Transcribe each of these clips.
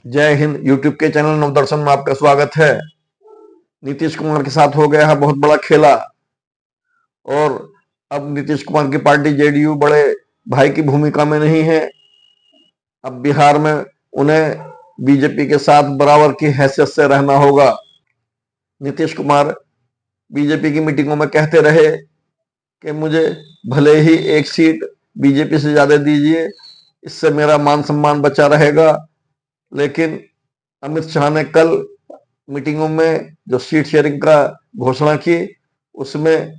जय हिंद। यूट्यूब के चैनल नवदर्शन में आपका स्वागत है। नीतीश कुमार के साथ हो गया है बहुत बड़ा खेला और अब नीतीश कुमार की पार्टी जेडीयू बड़े भाई की भूमिका में नहीं है। अब बिहार में उन्हें बीजेपी के साथ बराबर की हैसियत से रहना होगा। नीतीश कुमार बीजेपी की मीटिंगों में कहते रहे कि मुझे भले ही एक सीट बीजेपी से ज्यादा दीजिए, इससे मेरा मान सम्मान बचा रहेगा। लेकिन अमित शाह ने कल मीटिंगों में जो सीट शेयरिंग का घोषणा की, उसमें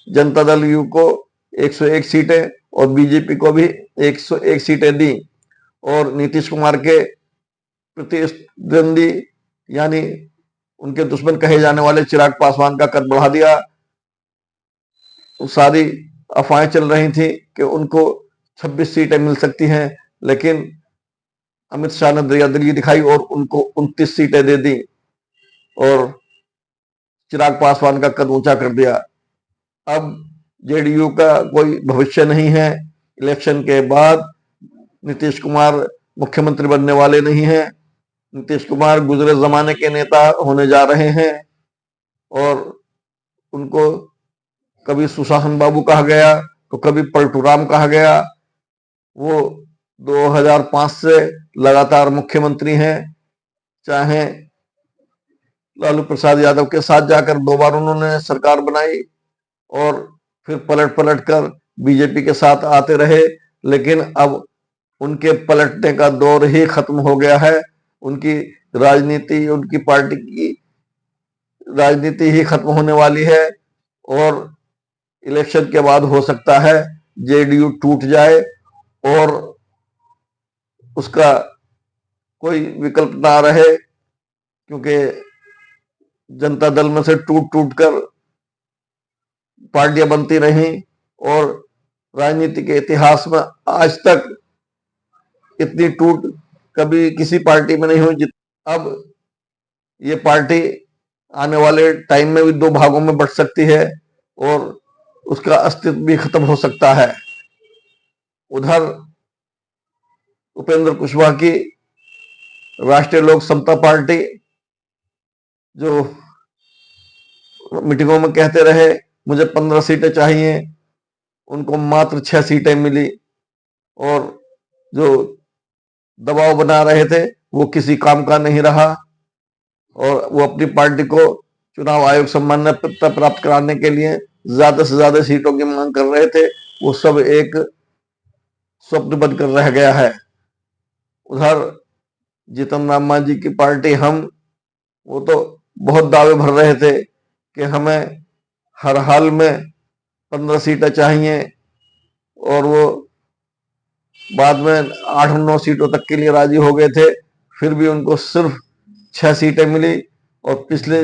जनता दल यू को 101 सीटें और बीजेपी को भी 101 सीटें दी और नीतीश कुमार के प्रतिद्वंदी यानी उनके दुश्मन कहे जाने वाले चिराग पासवान का कद बढ़ा दिया। सारी अफवाहें चल रही थी कि उनको 26 सीटें मिल सकती हैं, लेकिन अमित शाह ने दरियादिली दिखाई और उनको 29 सीटें दे दी और चिराग पासवान का कद ऊंचा कर दिया। अब जेडीयू का कोई भविष्य नहीं है। इलेक्शन के बाद नीतीश कुमार मुख्यमंत्री बनने वाले नहीं हैं। नीतीश कुमार गुजरे जमाने के नेता होने जा रहे हैं और उनको कभी सुशासन बाबू कहा गया तो कभी पलटूराम कहा गया। वो 2005 से लगातार मुख्यमंत्री हैं, चाहे लालू प्रसाद यादव के साथ जाकर 2 बार उन्होंने सरकार बनाई और फिर पलट पलट कर बीजेपी के साथ आते रहे, लेकिन अब उनके पलटने का दौर ही खत्म हो गया है। उनकी राजनीति, उनकी पार्टी की राजनीति ही खत्म होने वाली है और इलेक्शन के बाद हो सकता है जेडीयू टूट जाए और उसका कोई विकल्प ना रहे, क्योंकि जनता दल में से टूट टूट कर पार्टियां बनती रहीं और राजनीति के इतिहास में आज तक इतनी टूट कभी किसी पार्टी में नहीं हुई। अब ये पार्टी आने वाले टाइम में भी 2 भागों में बंट सकती है और उसका अस्तित्व भी खत्म हो सकता है। उधर उपेंद्र कुशवाहा की राष्ट्रीय लोक समता पार्टी जो मीटिंगों में कहते रहे मुझे 15 सीटें चाहिए, उनको मात्र 6 सीटें मिली और जो दबाव बना रहे थे वो किसी काम का नहीं रहा और वो अपनी पार्टी को चुनाव आयोग से मान्यता प्राप्त कराने के लिए ज्यादा से ज्यादा सीटों की मांग कर रहे थे। वो सब एक स्वप्न बनकर रह गया है। उधर जीतन राम मांझी की पार्टी वो तो बहुत दावे भर रहे थे कि हमें हर हाल में 15 सीटें चाहिए और वो बाद में 8-9 सीटों तक के लिए राजी हो गए थे। फिर भी उनको सिर्फ 6 सीटें मिली और पिछले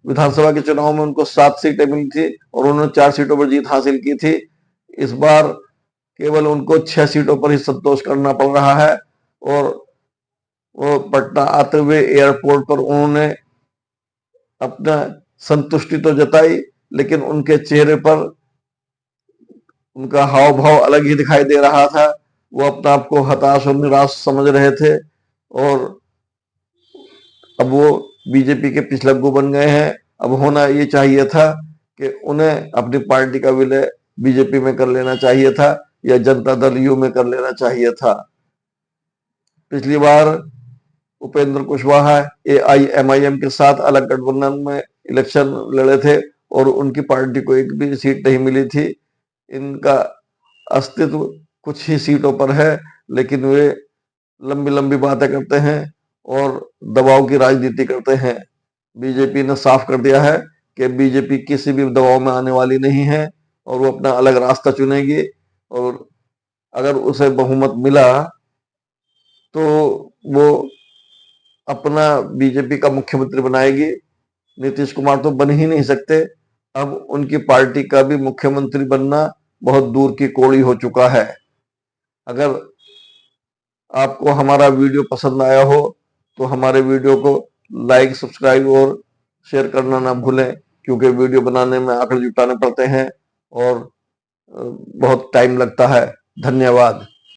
विधानसभा के चुनाव में उनको 7 सीटें मिली थी और उन्होंने 4 सीटों पर जीत हासिल की थी। इस बार केवल उनको 6 सीटों पर ही संतोष करना पड़ रहा है और वो पटना आते हुए एयरपोर्ट पर उन्होंने अपना संतुष्टि तो जताई, लेकिन उनके चेहरे पर उनका हाव भाव अलग ही दिखाई दे रहा था। वो अपने आप को हताश और निराश समझ रहे थे और अब वो बीजेपी के पिछलग्गू बन गए हैं। अब होना ये चाहिए था कि उन्हें अपनी पार्टी का विलय बीजेपी में कर लेना चाहिए था या जनता दल यू में कर लेना चाहिए था। पिछली बार उपेंद्र कुशवाहा AIMIM के साथ अलग गठबंधन में इलेक्शन लड़े थे और उनकी पार्टी को एक भी सीट नहीं मिली थी। इनका अस्तित्व कुछ ही सीटों पर है, लेकिन वे लंबी लंबी बातें करते हैं और दबाव की राजनीति करते हैं। बीजेपी ने साफ कर दिया है कि बीजेपी किसी भी दबाव में आने वाली नहीं है और वो अपना अलग रास्ता चुनेगी और अगर उसे बहुमत मिला तो वो अपना बीजेपी का मुख्यमंत्री बनाएगी। नीतीश कुमार तो बन ही नहीं सकते। अब उनकी पार्टी का भी मुख्यमंत्री बनना बहुत दूर की कौड़ी हो चुका है। अगर आपको हमारा वीडियो पसंद आया हो तो हमारे वीडियो को लाइक, सब्सक्राइब और शेयर करना ना भूलें, क्योंकि वीडियो बनाने में आंकड़े जुटाने पड़ते हैं और बहुत टाइम लगता है। धन्यवाद।